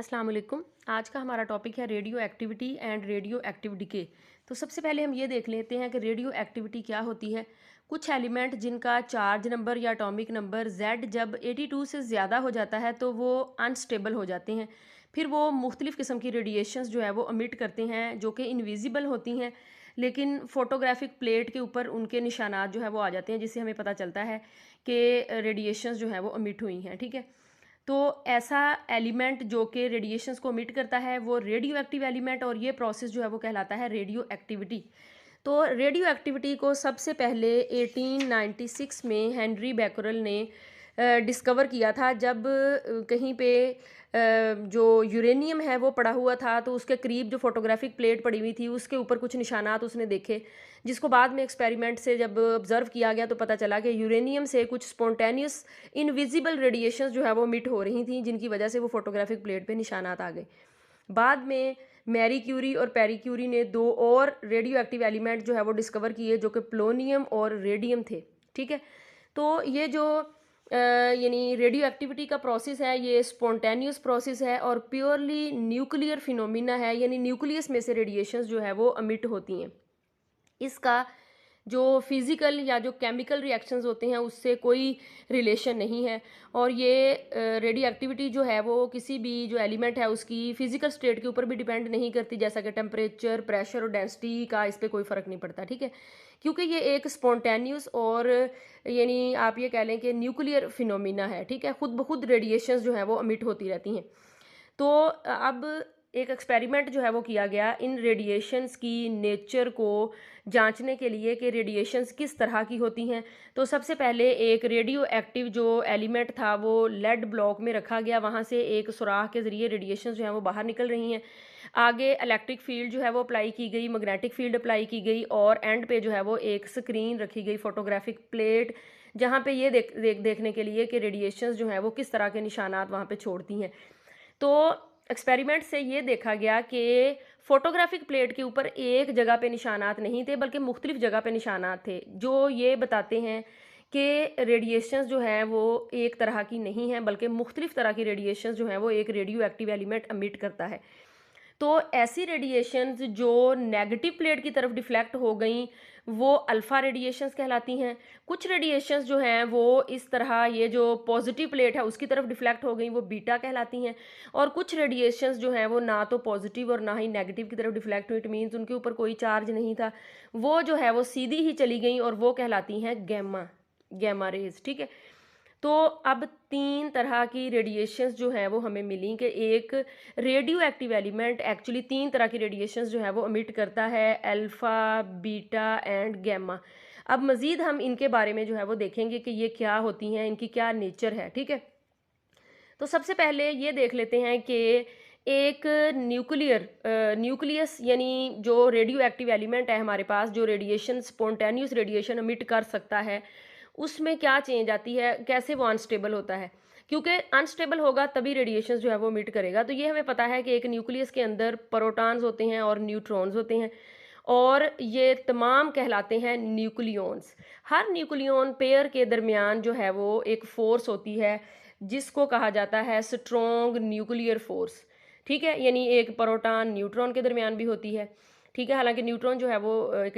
अस्सलाम वालेकुम। आज का हमारा टॉपिक है radio activity and radio active decay. तो सबसे पहले हम ये देख लेते हैं कि रेडियो एक्टिविटी क्या होती है। कुछ एलिमेंट जिनका चार्ज नंबर या एटॉमिक नंबर Z जब 82 से ज़्यादा हो जाता है तो वो अनस्टेबल हो जाते हैं। फिर वो मुख्तलिफ़ किस्म की रेडिएशंस जो है वो अमिट करते हैं जो कि इनविजिबल होती हैं, लेकिन फोटोग्राफिक प्लेट के ऊपर उनके निशानात जो है वो आ जाते हैं, जिससे हमें पता चलता है कि रेडिएशंस जो है वो अमिट हुई हैं। ठीक है, तो ऐसा एलिमेंट जो कि रेडिएशंस को इमिट करता है वो रेडियो एक्टिव एलिमेंट, और ये प्रोसेस जो है वो कहलाता है रेडियो एक्टिविटी। तो रेडियो एक्टिविटी को सबसे पहले 1896 में हेनरी बैकरल ने डिस्कवर किया था, जब कहीं पे जो यूरेनियम है वो पड़ा हुआ था, तो उसके करीब जो फोटोग्राफिक प्लेट पड़ी हुई थी उसके ऊपर कुछ निशानात उसने देखे, जिसको बाद में एक्सपेरिमेंट से जब ऑब्जर्व किया गया तो पता चला कि यूरेनियम से कुछ स्पॉन्टेनियस इनविजिबल रेडिएशंस जो है वो मिट हो रही थी, जिनकी वजह से वो फोटोग्राफिक प्लेट पे निशानात आ गए। बाद में मैरी क्यूरी और पेरी क्यूरी ने दो और रेडियो एक्टिव एलिमेंट जो है वो डिस्कवर किए, जो कि प्लोनियम और रेडियम थे। ठीक है, तो ये जो यानी रेडियो एक्टिविटी का प्रोसेस है ये स्पॉन्टेनियस प्रोसेस है और प्योरली न्यूक्लियर फिनोमिना है, यानी न्यूक्लियस में से रेडिएशंस जो है वो अमिट होती हैं। इसका जो फिज़िकल या जो केमिकल रिएक्शंस होते हैं उससे कोई रिलेशन नहीं है, और ये रेडियो एक्टिविटी जो है वो किसी भी जो एलिमेंट है उसकी फ़िज़िकल स्टेट के ऊपर भी डिपेंड नहीं करती, जैसा कि टेम्परेचर, प्रेशर और डेंसिटी का इस पे कोई फ़र्क नहीं पड़ता। ठीक है, क्योंकि ये एक स्पॉन्टेनियस और यानी आप ये कह लें कि न्यूक्लियर फिनोमिना है। ठीक है, खुद ब खुद रेडिएशंस जो हैं वो अमिट होती रहती हैं। तो अब एक एक्सपेरिमेंट जो है वो किया गया इन रेडिएशंस की नेचर को जांचने के लिए कि रेडिएशंस किस तरह की होती हैं। तो सबसे पहले एक रेडियो एक्टिव जो एलिमेंट था वो लेड ब्लॉक में रखा गया, वहाँ से एक सुराख के ज़रिए रेडिएशंस जो हैं वो बाहर निकल रही हैं। आगे इलेक्ट्रिक फील्ड जो है वो अप्लाई की गई, मैग्नेटिक फील्ड अप्लाई की गई, और एंड पे जो है वो एक स्क्रीन रखी गई, फोटोग्राफिक प्लेट, जहाँ पे ये देखने के लिए कि रेडिएशंस जो हैं वो किस तरह के निशानात वहाँ पे छोड़ती हैं। तो एक्सपेरिमेंट से ये देखा गया कि फोटोग्राफिक प्लेट के ऊपर एक जगह पे निशानात नहीं थे, बल्कि मुख्तलिफ जगह पे निशानात थे, जो ये बताते हैं कि रेडिएशंस जो है वो एक तरह की नहीं है, बल्कि मुख्तलिफ तरह की रेडिएशंस जो हैं वो एक रेडियो एक्टिव एलिमेंट अमिट करता है। तो ऐसी रेडिएशंस जो नेगेटिव प्लेट की तरफ डिफ्लेक्ट हो गई वो अल्फ़ा रेडिएशंस कहलाती हैं। कुछ रेडिएशंस जो हैं वो इस तरह ये जो पॉजिटिव प्लेट है उसकी तरफ डिफ्लेक्ट हो गई, वो बीटा कहलाती हैं। और कुछ रेडिएशंस जो हैं वो ना तो पॉजिटिव और ना ही नेगेटिव की तरफ डिफ्लेक्ट हुई, इट मीन्स उनके ऊपर कोई चार्ज नहीं था, वो जो है वो सीधी ही चली गई, और वो कहलाती हैं गैमा, गैमा रेज। ठीक है, तो अब तीन तरह की रेडिएशंस जो है वो हमें मिली कि एक रेडियो एक्टिव एलिमेंट एक्चुअली तीन तरह की रेडिएशंस जो है वो अमिट करता है, अल्फ़ा, बीटा एंड गैमा। अब मज़ीद हम इनके बारे में जो है वो देखेंगे कि ये क्या होती हैं, इनकी क्या नेचर है। ठीक है, तो सबसे पहले ये देख लेते हैं कि एक न्यूक्लियस यानी जो रेडियो एक्टिव एलिमेंट है हमारे पास, जो रेडिएशन स्पॉन्टेनियस रेडिएशन अमिट कर सकता है, उसमें क्या चेंज आती है, कैसे वो अनस्टेबल होता है। क्योंकि अनस्टेबल होगा तभी रेडिएशन जो है वो अमिट करेगा। तो ये हमें पता है कि एक न्यूक्लियस के अंदर प्रोटॉन्स होते हैं और न्यूट्रॉन्स होते हैं, और ये तमाम कहलाते हैं न्यूक्लियॉन्स। हर न्यूक्लियॉन पेयर के दरमियान जो है वो एक फोर्स होती है, जिसको कहा जाता है स्ट्रॉन्ग न्यूक्लियर फोर्स। ठीक है, यानी एक प्रोटॉन न्यूट्रॉन के दरमियान भी होती है। ठीक है, हालांकि न्यूट्रॉन जो है वो एक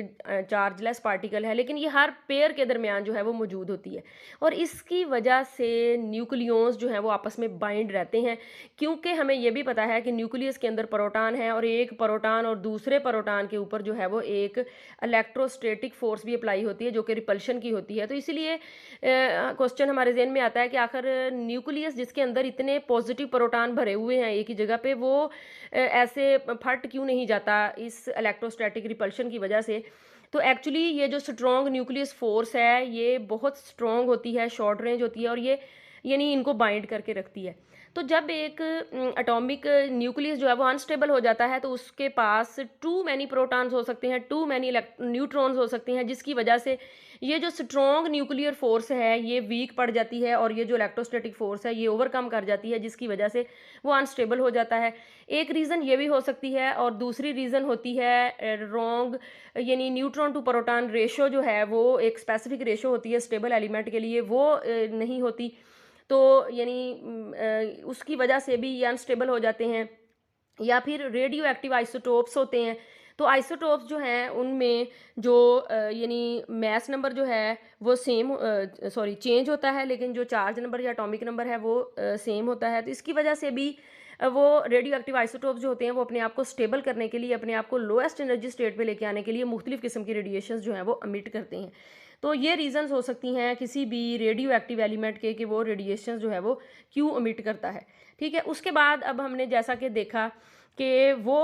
चार्जलेस पार्टिकल है, लेकिन ये हर पेयर के दरमियान जो है वो मौजूद होती है, और इसकी वजह से न्यूक्लियॉन्स जो हैं वो आपस में बाइंड रहते हैं। क्योंकि हमें ये भी पता है कि न्यूक्लियस के अंदर प्रोटॉन है, और एक प्रोटॉन और दूसरे प्रोटॉन के ऊपर जो है वो एक इलेक्ट्रोस्टैटिक फोर्स भी अप्लाई होती है, जो कि रिपल्शन की होती है। तो इसीलिए क्वेश्चन हमारे जहन में आता है कि आखिर न्यूक्लियस जिसके अंदर इतने पॉजिटिव प्रोटॉन भरे हुए हैं एक ही जगह पे, वो ऐसे फट क्यों नहीं जाता इस इलेक्ट्रोस्टैटिक रिपल्शन की वजह से। तो एक्चुअली ये जो स्ट्रॉन्ग न्यूक्लियस फोर्स है ये बहुत स्ट्रॉन्ग होती है, शॉर्ट रेंज होती है, और ये यानी इनको बाइंड करके रखती है। तो जब एक एटॉमिक न्यूक्लियस जो है वो अनस्टेबल हो जाता है, तो उसके पास टू मैनी प्रोटॉन्स हो सकते हैं, टू मैनी न्यूट्रॉन्स हो सकते हैं, जिसकी वजह से ये जो स्ट्रॉन्ग न्यूक्लियर फोर्स है ये वीक पड़ जाती है, और ये जो इलेक्ट्रोस्टैटिक फोर्स है ये ओवरकम कर जाती है, जिसकी वजह से वो अनस्टेबल हो जाता है। एक रीज़न ये भी हो सकती है, और दूसरी रीज़न होती है रॉन्ग, यानी न्यूट्रॉन टू प्रोटॉन रेशो जो है वो एक स्पेसिफिक रेशो होती है स्टेबल एलिमेंट के लिए, वो नहीं होती। तो यानी उसकी वजह से भी ये अनस्टेबल हो जाते हैं। या फिर रेडियो एक्टिव आइसोटोप्स होते हैं। तो आइसोटोप्स जो हैं उनमें जो यानी मैस नंबर जो है वो सेम चेंज होता है, लेकिन जो चार्ज नंबर या एटॉमिक नंबर है वो सेम होता है। तो इसकी वजह से भी वो रेडियो एक्टिव आइसोटोप्स जो होते हैं वो अपने आप को स्टेबल करने के लिए, अपने आप को लोएस्ट एनर्जी स्टेट पे लेके आने के लिए मुख्तलिफ किस्म की रेडिएशंस जो हैं वो अमिट करते हैं। तो ये रीजंस हो सकती हैं किसी भी रेडियो एक्टिव एलिमेंट के कि वो रेडिएशन जो है वो क्यों अमिट करता है। ठीक है, उसके बाद अब हमने जैसा कि देखा कि वो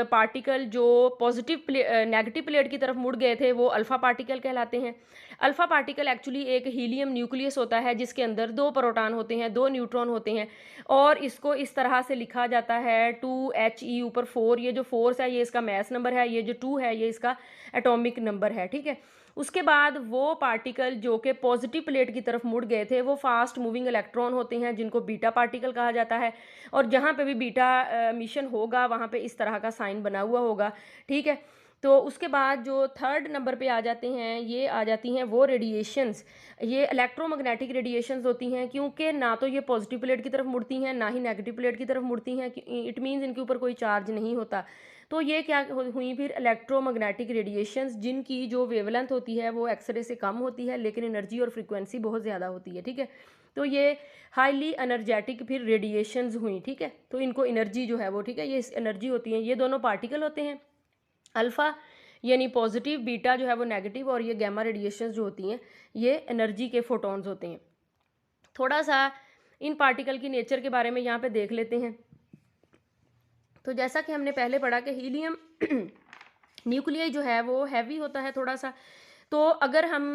पार्टिकल जो नेगेटिव प्लेट की तरफ मुड़ गए थे वो अल्फ़ा पार्टिकल कहलाते हैं। अल्फ़ा पार्टिकल एक्चुअली एक हीलियम न्यूक्लियस होता है जिसके अंदर 2 प्रोटॉन होते हैं, 2 न्यूट्रॉन होते हैं, और इसको इस तरह से लिखा जाता है 2He ऊपर 4। ये जो फोर्स है ये इसका मैस नंबर है, ये जो 2 है ये इसका एटॉमिक नंबर है। ठीक है, उसके बाद वो पार्टिकल जो कि पॉजिटिव प्लेट की तरफ मुड़ गए थे वो फास्ट मूविंग इलेक्ट्रॉन होते हैं जिनको बीटा पार्टिकल कहा जाता है, और जहाँ पे भी बीटा मिशन होगा वहाँ पे इस तरह का साइन बना हुआ होगा। ठीक है, तो उसके बाद जो थर्ड नंबर पे आ जाते हैं, ये आ जाती हैं वो रेडिएशंस। ये इलेक्ट्रोमैग्नेटिक रेडिएशंस होती हैं, क्योंकि ना तो ये पॉजिटिव प्लेट की तरफ मुड़ती हैं ना ही नेगेटिव प्लेट की तरफ मुड़ती हैं। इट मीन्स इनके ऊपर कोई चार्ज नहीं होता। तो ये क्या हुई फिर, इलेक्ट्रोमैग्नेटिक रेडिएशंस, जिनकी जो वेवलेंथ होती है वो एक्सरे से कम होती है लेकिन एनर्जी और फ्रीक्वेंसी बहुत ज़्यादा होती है। ठीक है, तो ये हाईली एनर्जेटिक फिर रेडिएशंस हुई। ठीक है, तो इनको एनर्जी जो है वो, ठीक है, ये एनर्जी होती है। ये दोनों पार्टिकल होते हैं, अल्फ़ा यानी पॉजिटिव, बीटा जो है वो नेगेटिव, और ये गैमा रेडिएशंस जो होती हैं ये एनर्जी के फोटॉन्स होते हैं। थोड़ा सा इन पार्टिकल की नेचर के बारे में यहाँ पे देख लेते हैं। तो जैसा कि हमने पहले पढ़ा कि हीलियम न्यूक्लियस जो है वो हैवी होता है थोड़ा सा। तो अगर हम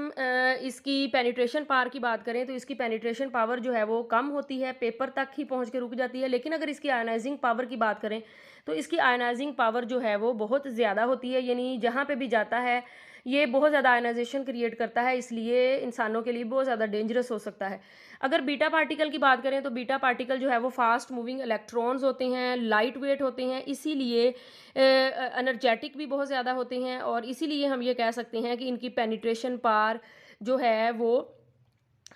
इसकी पेनिट्रेशन पावर की बात करें तो इसकी पेनिट्रेशन पावर जो है वो कम होती है, पेपर तक ही पहुंच के रुक जाती है। लेकिन अगर इसकी आयनाइजिंग पावर की बात करें तो इसकी आयनाइजिंग पावर जो है वो बहुत ज़्यादा होती है, यानी जहाँ पे भी जाता है ये बहुत ज़्यादा आयनाइजेशन क्रिएट करता है, इसलिए इंसानों के लिए बहुत ज़्यादा डेंजरस हो सकता है। अगर बीटा पार्टिकल की बात करें तो बीटा पार्टिकल जो है वो फास्ट मूविंग इलेक्ट्रॉन्स होते हैं, लाइट वेट होते हैं, इसीलिए एनर्जेटिक भी बहुत ज़्यादा होते हैं, और इसीलिए हम ये कह सकते हैं कि इनकी पेनिट्रेशन पावर जो है वो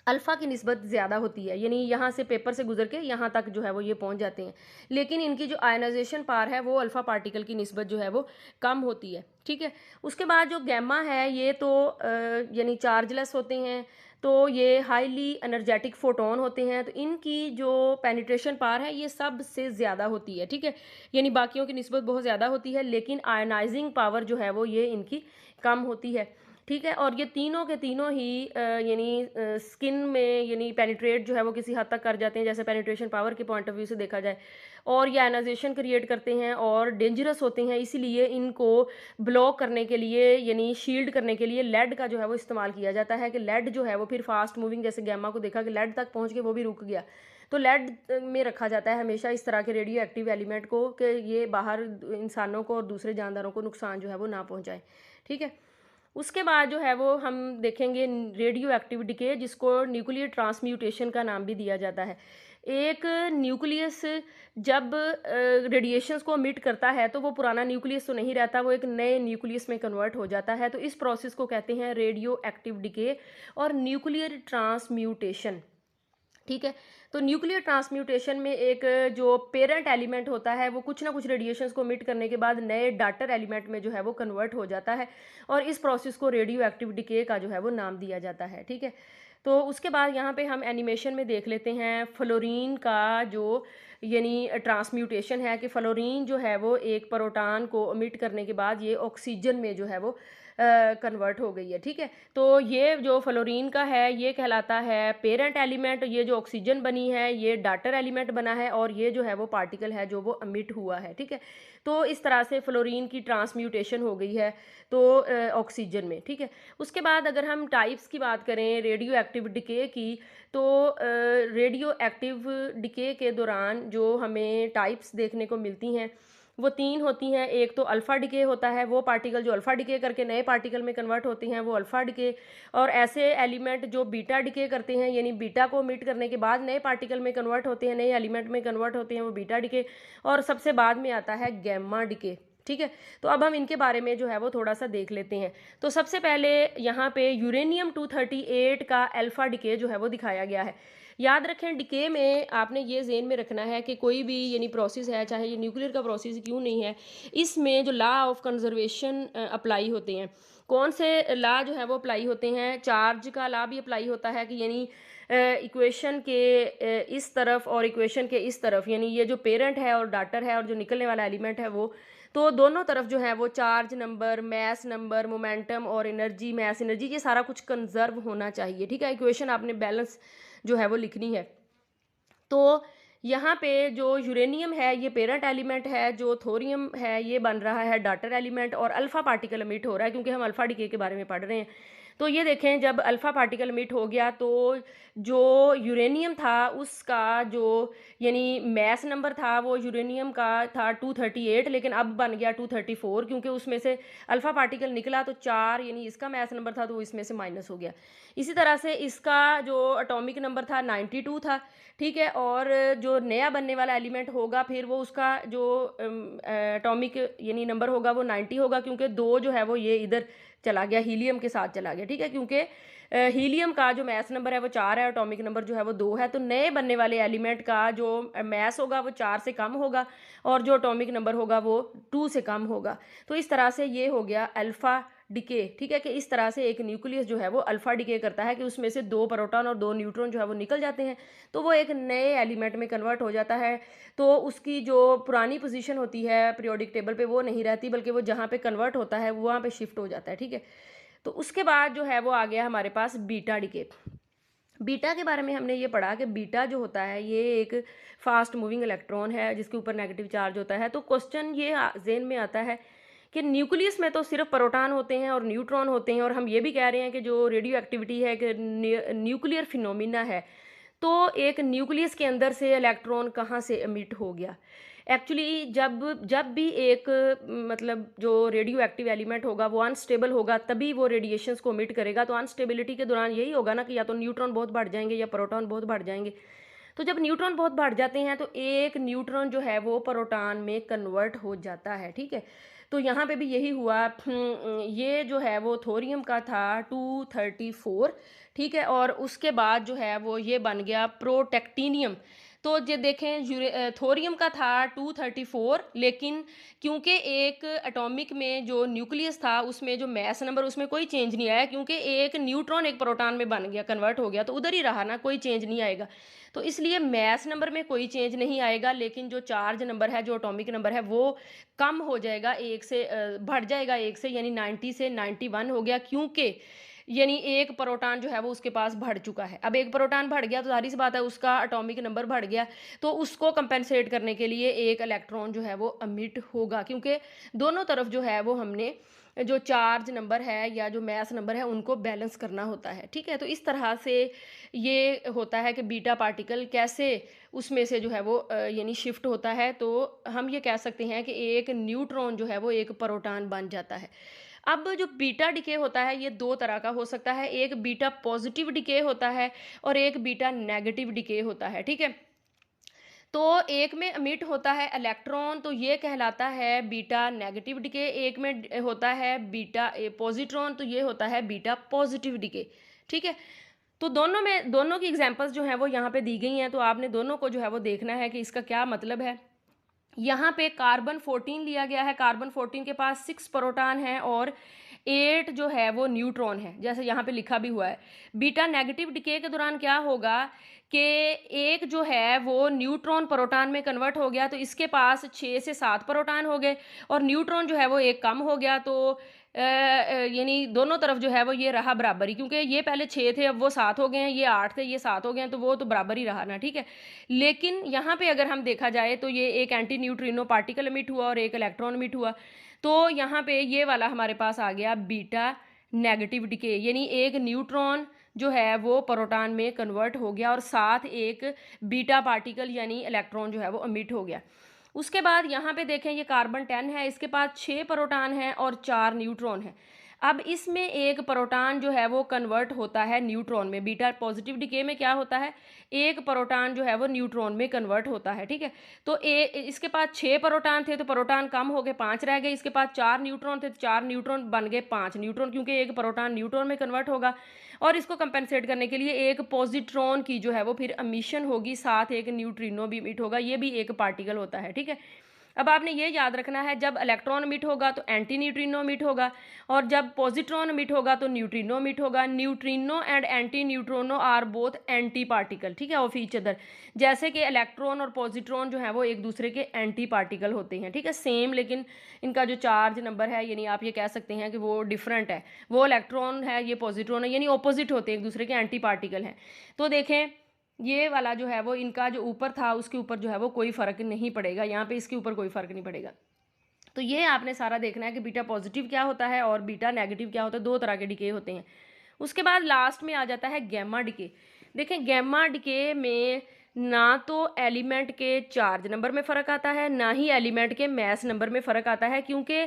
अल्फ़ा की निस्बत ज़्यादा होती है, यानी यहाँ से पेपर से गुजर के यहाँ तक जो है वो ये पहुँच जाते हैं। लेकिन इनकी जो आयनाइजेशन पावर है वो अल्फ़ा पार्टिकल की निस्बत जो है वो कम होती है। ठीक है, उसके बाद जो गैमा है ये तो यानी चार्जलेस होते हैं, तो ये हाईली एनर्जेटिक फोटोन होते हैं, तो इनकी जो पेनिट्रेशन पावर है ये सबसे ज़्यादा होती है। ठीक है, यानी बाकियों की निस्बत बहुत ज़्यादा होती है, लेकिन आयनाइजिंग पावर जो है वो ये इनकी कम होती है। ठीक है, और ये तीनों के तीनों ही यानी स्किन में यानी पेनिट्रेट जो है वो किसी हद तक कर जाते हैं, जैसे पेनिट्रेशन पावर के पॉइंट ऑफ व्यू से देखा जाए, और ये आयनाइजेशन क्रिएट करते हैं और डेंजरस होते हैं। इसीलिए इनको ब्लॉक करने के लिए यानी शील्ड करने के लिए लेड का जो है वो इस्तेमाल किया जाता है, कि लेड जो है वो फिर फास्ट मूविंग, जैसे गैमा को देखा कि लेड तक पहुँच के वो भी रुक गया, तो लेड में रखा जाता है हमेशा इस तरह के रेडियो एक्टिव एलिमेंट को, कि ये बाहर इंसानों को और दूसरे जानदारों को नुकसान जो है वो ना पहुँचाए। ठीक है, उसके बाद जो है वो हम देखेंगे रेडियो एक्टिव डिके, जिसको न्यूक्लियर ट्रांसम्यूटेशन का नाम भी दिया जाता है। एक न्यूक्लियस जब रेडिएशंस को मिट करता है तो वो पुराना न्यूक्लियस तो नहीं रहता, वो एक नए न्यूक्लियस में कन्वर्ट हो जाता है। तो इस प्रोसेस को कहते हैं रेडियो एक्टिव डिके और न्यूक्लियर ट्रांसम्यूटेशन। ठीक है, तो न्यूक्लियर ट्रांसम्यूटेशन में एक जो पेरेंट एलिमेंट होता है वो कुछ ना कुछ रेडिएशंस को मिट करने के बाद नए डाटर एलिमेंट में जो है वो कन्वर्ट हो जाता है, और इस प्रोसेस को रेडियो एक्टिव डिके का जो है वो नाम दिया जाता है। ठीक है, तो उसके बाद यहाँ पे हम एनिमेशन में देख लेते हैं फ्लोरीन का जो यानी ट्रांसम्यूटेशन है, कि फ्लोरीन जो है वो एक प्रोटॉन को मिट करने के बाद ये ऑक्सीजन में जो है वो कन्वर्ट हो गई है। ठीक है, तो ये जो फ्लोरीन का है ये कहलाता है पेरेंट एलिमेंट, ये जो ऑक्सीजन बनी है ये डाटर एलिमेंट बना है, और ये जो है वो पार्टिकल है जो वो अमिट हुआ है। ठीक है, तो इस तरह से फ्लोरीन की ट्रांसम्यूटेशन हो गई है तो ऑक्सीजन में। ठीक है, उसके बाद अगर हम टाइप्स की बात करें रेडियो एक्टिव डिके की, तो रेडियो एक्टिव डिके के दौरान जो हमें टाइप्स देखने को मिलती हैं वो 3 होती हैं। एक तो अल्फ़ा डिके होता है, वो पार्टिकल जो अल्फ़ा डिके करके नए पार्टिकल में कन्वर्ट होते हैं वो अल्फ़ा डिके, और ऐसे एलिमेंट जो बीटा डिके करते हैं यानी बीटा को मिट करने के बाद नए पार्टिकल में कन्वर्ट होते हैं, नए एलिमेंट में कन्वर्ट होते हैं, वो बीटा डिके, और सबसे बाद में आता है गैमा डिके। ठीक है। तो अब हम इनके बारे में जो है वो थोड़ा सा देख लेते हैं। तो सबसे पहले यहाँ पे यूरेनियम 238 का अल्फा डिके जो है वो दिखाया गया है। याद रखें, डिके में आपने ये ज़हन में रखना है कि कोई भी यानी प्रोसेस है, चाहे ये न्यूक्लियर का प्रोसेस क्यों नहीं है, इसमें जो लॉ ऑफ कंजर्वेशन अप्लाई होते हैं। कौन से लॉ जो है वो अप्लाई होते हैं? चार्ज का लॉ भी अप्लाई होता है कि यानी इक्वेशन के इस तरफ और इक्वेशन के इस तरफ, यानी ये जो पेरेंट है और डाटर है और जो निकलने वाला एलिमेंट है वो, तो दोनों तरफ जो है वो charge number, mass number, momentum और एनर्जी, मास एनर्जी, ये सारा कुछ कंजर्व होना चाहिए, ठीक है। इक्वेशन आपने बैलेंस जो है वो लिखनी है। तो यहाँ पे जो यूरेनियम है ये पेरेंट एलिमेंट है, जो थोरियम है ये बन रहा है डाटर एलिमेंट, और अल्फा पार्टिकल एमिट हो रहा है क्योंकि हम अल्फा डिके के बारे में पढ़ रहे हैं। तो ये देखें, जब अल्फा पार्टिकल एमिट हो गया तो जो यूरेनियम था उसका जो यानी मैस नंबर था वो यूरेनियम का था 238, लेकिन अब बन गया 234 क्योंकि उसमें से अल्फा पार्टिकल निकला तो 4 यानी इसका मैस नंबर था तो वो इसमें से माइनस हो गया। इसी तरह से इसका जो एटॉमिक नंबर था 92 था, ठीक है। और जो नया बनने वाला एलिमेंट होगा फिर वो उसका जो एटॉमिक यानी नंबर होगा वो 90 होगा, क्योंकि 2 जो है वो ये इधर चला गया, हीलियम के साथ चला गया, ठीक है। क्योंकि हीलियम का जो मैस नंबर है वो 4 है, एटॉमिक नंबर जो है वो 2 है, तो नए बनने वाले एलिमेंट का जो मैस होगा वो 4 से कम होगा और जो एटॉमिक नंबर होगा वो 2 से कम होगा। तो इस तरह से ये हो गया अल्फा डिके, ठीक है। कि इस तरह से एक न्यूक्लियस जो है वो अल्फा डिके करता है कि उसमें से 2 प्रोटॉन और 2 न्यूट्रॉन जो है वो निकल जाते हैं, तो वो एक नए एलिमेंट में कन्वर्ट हो जाता है। तो उसकी जो पुरानी पोजीशन होती है पीरियोडिक टेबल पे वो नहीं रहती, बल्कि वो जहाँ पे कन्वर्ट होता है वहाँ पे शिफ्ट हो जाता है, ठीक है। तो उसके बाद जो है वो आ गया हमारे पास बीटा डिके। बीटा के बारे में हमने ये पढ़ा कि बीटा जो होता है ये एक फास्ट मूविंग इलेक्ट्रॉन है जिसके ऊपर नेगेटिव चार्ज होता है। तो क्वेश्चन ये ज़हन में आता है कि न्यूक्लियस में तो सिर्फ प्रोटॉन होते हैं और न्यूट्रॉन होते हैं, और हम ये भी कह रहे हैं कि जो रेडियो एक्टिविटी है कि न्यूक्लियर फिनोमिना है, तो एक न्यूक्लियस के अंदर से इलेक्ट्रॉन कहाँ से एमिट हो गया। एक्चुअली जब जब भी एक मतलब जो रेडियो एक्टिव एलिमेंट होगा वो अनस्टेबल होगा तभी वो रेडिएशंस को एमिट करेगा। तो अनस्टेबिलिटी के दौरान यही होगा ना कि या तो न्यूट्रॉन बहुत बढ़ जाएंगे या प्रोटॉन बहुत बढ़ जाएंगे। तो जब न्यूट्रॉन बहुत बढ़ जाते हैं तो एक न्यूट्रॉन जो है वो प्रोटॉन में कन्वर्ट हो जाता है, ठीक है। तो यहाँ पे भी यही हुआ। ये जो है वो थोरियम का था 234, ठीक है। और उसके बाद जो है वो ये बन गया प्रोटेक्टिनियम। तो ये देखें, थोरियम का था 234, लेकिन क्योंकि एक एटॉमिक में जो न्यूक्लियस था उसमें जो मैस नंबर उसमें कोई चेंज नहीं आया, क्योंकि एक न्यूट्रॉन एक प्रोटॉन में बन गया, कन्वर्ट हो गया, तो उधर ही रहा ना, कोई चेंज नहीं आएगा। तो इसलिए मैस नंबर में कोई चेंज नहीं आएगा, लेकिन जो चार्ज नंबर है, जो एटॉमिक नंबर है, वो कम हो जाएगा, एक से बढ़ जाएगा एक से, यानी 90 से 91 हो गया, क्योंकि यानी एक प्रोटॉन जो है वो उसके पास बढ़ चुका है। अब एक प्रोटॉन बढ़ गया तो जाहिर सी बात है उसका एटॉमिक नंबर बढ़ गया, तो उसको कंपेंसेट करने के लिए एक इलेक्ट्रॉन जो है वो एमिट होगा, क्योंकि दोनों तरफ जो है वो हमने जो चार्ज नंबर है या जो मैस नंबर है उनको बैलेंस करना होता है, ठीक है। तो इस तरह से ये होता है कि बीटा पार्टिकल कैसे उसमें से जो है वो यानी शिफ्ट होता है। तो हम ये कह सकते हैं कि एक न्यूट्रॉन जो है वो एक प्रोटॉन बन जाता है। अब जो बीटा डिके होता है ये 2 तरह का हो सकता है, एक बीटा पॉजिटिव डिके होता है और एक बीटा नेगेटिव डिके होता है, ठीक है। तो एक में एमिट होता है इलेक्ट्रॉन, तो ये कहलाता है बीटा नेगेटिव डिके। एक में होता है बीटा पॉजिट्रॉन, तो ये होता है बीटा पॉजिटिव डिके, ठीक है। तो दोनों की एग्जांपल्स जो हैं वो यहाँ पे दी गई हैं, तो आपने दोनों को जो है वो देखना है कि इसका क्या मतलब है। यहाँ पे कार्बन 14 लिया गया है, कार्बन 14 के पास 6 प्रोटॉन है और 8 जो है वो न्यूट्रॉन है, जैसे यहाँ पे लिखा भी हुआ है। बीटा नेगेटिव डिके के दौरान क्या होगा कि एक जो है वो न्यूट्रॉन प्रोटॉन में कन्वर्ट हो गया, तो इसके पास 6 से 7 प्रोटॉन हो गए और न्यूट्रॉन जो है वो एक कम हो गया। तो यानी दोनों तरफ जो है वो ये रहा बराबर ही, क्योंकि ये पहले 6 थे अब वो 7 हो गए हैं, ये 8 थे ये 7 हो गए हैं, तो वो तो बराबर ही रहा ना, ठीक है। लेकिन यहाँ पे अगर हम देखा जाए तो ये एक एंटी न्यूट्रिनो पार्टिकल एमिट हुआ और एक इलेक्ट्रॉन एमिट हुआ। तो यहाँ पे ये वाला हमारे पास आ गया बीटा नेगेटिव डिके, यानी एक न्यूट्रॉन जो है वो प्रोटॉन में कन्वर्ट हो गया और साथ एक बीटा पार्टिकल यानी इलेक्ट्रॉन जो है वो एमिट हो गया। उसके बाद यहाँ पे देखें, ये कार्बन 10 है, इसके पास 6 प्रोटॉन है और 4 न्यूट्रॉन है। अब इसमें एक प्रोटॉन जो है वो कन्वर्ट होता है न्यूट्रॉन में। बीटा पॉजिटिव डिके में क्या होता है, एक प्रोटॉन जो है वो न्यूट्रॉन में कन्वर्ट होता है, ठीक है। तो इसके पास 6 प्रोटॉन थे तो प्रोटॉन कम हो गए, 5 रह गए। इसके पास 4 न्यूट्रॉन थे तो 4 न्यूट्रॉन बन गए 5 न्यूट्रॉन, क्योंकि एक प्रोटॉन न्यूट्रॉन में कन्वर्ट होगा। और इसको कंपेंसेट करने के लिए एक पॉजिट्रॉन की जो है वो फिर एमिशन होगी, साथ एक न्यूट्रिनो भी इमिट होगा, ये भी एक पार्टिकल होता है, ठीक है। अब आपने ये याद रखना है, जब इलेक्ट्रॉन मिट होगा तो एंटी न्यूट्रिनो मिट होगा, और जब पॉजिट्रॉन मिट होगा तो न्यूट्रिनो मिट होगा। Neutrino and anti neutrino are both anti particle, ठीक है, ऑफ ईच अदर। जैसे कि इलेक्ट्रॉन और पॉजिट्रॉन जो है वो एक दूसरे के एंटी पार्टिकल होते हैं, ठीक है, सेम, लेकिन इनका जो चार्ज नंबर है, यानी आप ये कह सकते हैं कि वो डिफरेंट है। वो इलेक्ट्रॉन है, ये पॉजिट्रॉन है, यानी ऑपोजिट होते हैं, एक दूसरे के एंटी पार्टिकल हैं। तो देखें, ये वाला जो है वो इनका जो ऊपर था उसके ऊपर जो है वो कोई फ़र्क नहीं पड़ेगा, यहाँ पे इसके ऊपर कोई फ़र्क नहीं पड़ेगा। तो ये आपने सारा देखना है कि बीटा पॉजिटिव क्या होता है और बीटा नेगेटिव क्या होता है, 2 तरह के डिके होते हैं। उसके बाद लास्ट में आ जाता है गैमा डिके। देखें, गैमा डिके में ना तो एलिमेंट के चार्ज नंबर में फ़र्क आता है, ना ही एलिमेंट के मैस नंबर में फ़र्क आता है, क्योंकि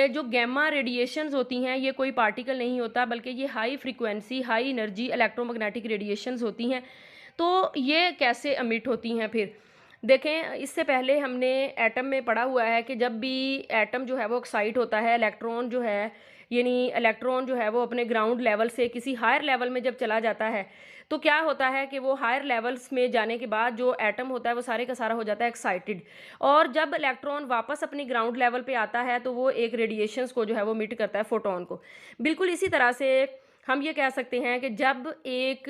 जो गैमा रेडिएशंस होती हैं ये कोई पार्टिकल नहीं होता, बल्कि ये high frequency high energy electromagnetic radiations होती हैं। तो ये कैसे एमिट होती हैं फिर देखें, इससे पहले हमने एटम में पढ़ा हुआ है कि जब भी एटम जो है वो एक्साइट होता है, इलेक्ट्रॉन जो है, यानी इलेक्ट्रॉन जो है वो अपने ग्राउंड लेवल से किसी हायर लेवल में जब चला जाता है तो क्या होता है कि वो हायर लेवल्स में जाने के बाद जो एटम होता है वो सारे का सारा हो जाता है एक्साइटेड। और जब इलेक्ट्रॉन वापस अपनी ग्राउंड लेवल पे आता है तो वो एक रेडिएशंस को जो है वो मिट करता है, फोटोन को। बिल्कुल इसी तरह से हम ये कह सकते हैं कि जब एक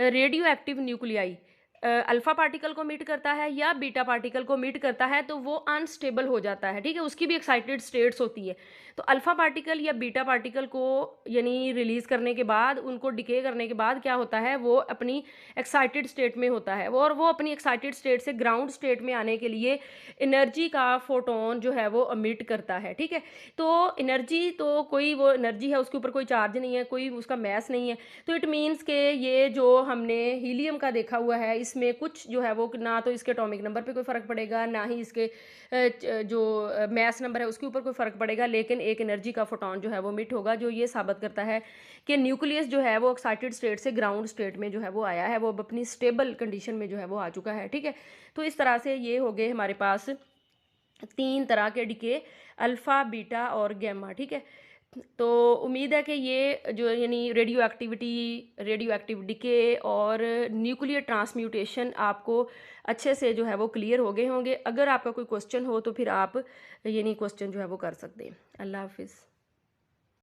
radio active nuclei alpha particle को मीट करता है या बीटा पार्टिकल को मीट करता है तो वो अनस्टेबल हो जाता है, ठीक है, उसकी भी एक्साइटेड स्टेट्स होती है। तो अल्फा पार्टिकल या बीटा पार्टिकल को यानी रिलीज करने के बाद, उनको डिके करने के बाद क्या होता है, वो अपनी एक्साइटेड स्टेट में होता है और वो अपनी एक्साइटेड स्टेट से ग्राउंड स्टेट में आने के लिए एनर्जी का फोटोन जो है वो अमिट करता है, ठीक है। तो एनर्जी तो कोई वो एनर्जी है, उसके ऊपर कोई चार्ज नहीं है, कोई उसका मैस नहीं है। तो इट मीन्स के ये जो हमने हीलियम का देखा हुआ है, इसमें कुछ जो है वो ना तो इसके एटॉमिक नंबर पे कोई फ़र्क पड़ेगा, ना ही इसके जो मैस नंबर है उसके ऊपर कोई फ़र्क पड़ेगा, लेकिन एक एनर्जी का फोटोन जो है वो मिट होगा, जो ये साबित करता है कि न्यूक्लियस जो है वो एक्साइटेड स्टेट से ग्राउंड स्टेट में जो है वो आया है, वो अब अपनी स्टेबल कंडीशन में जो है वो आ चुका है, ठीक है। तो इस तरह से ये हो गए हमारे पास 3 तरह के डिके, अल्फ़ा, बीटा और गैमा, ठीक है। तो उम्मीद है कि ये जो यानी रेडियो एक्टिव डिके और न्यूक्लियर ट्रांसम्यूटेशन आपको अच्छे से जो है वो क्लियर हो गए होंगे। अगर आपका कोई क्वेश्चन हो तो फिर आप यानी क्वेश्चन जो है वो कर सकते हैं। अल्लाह हाफिज़।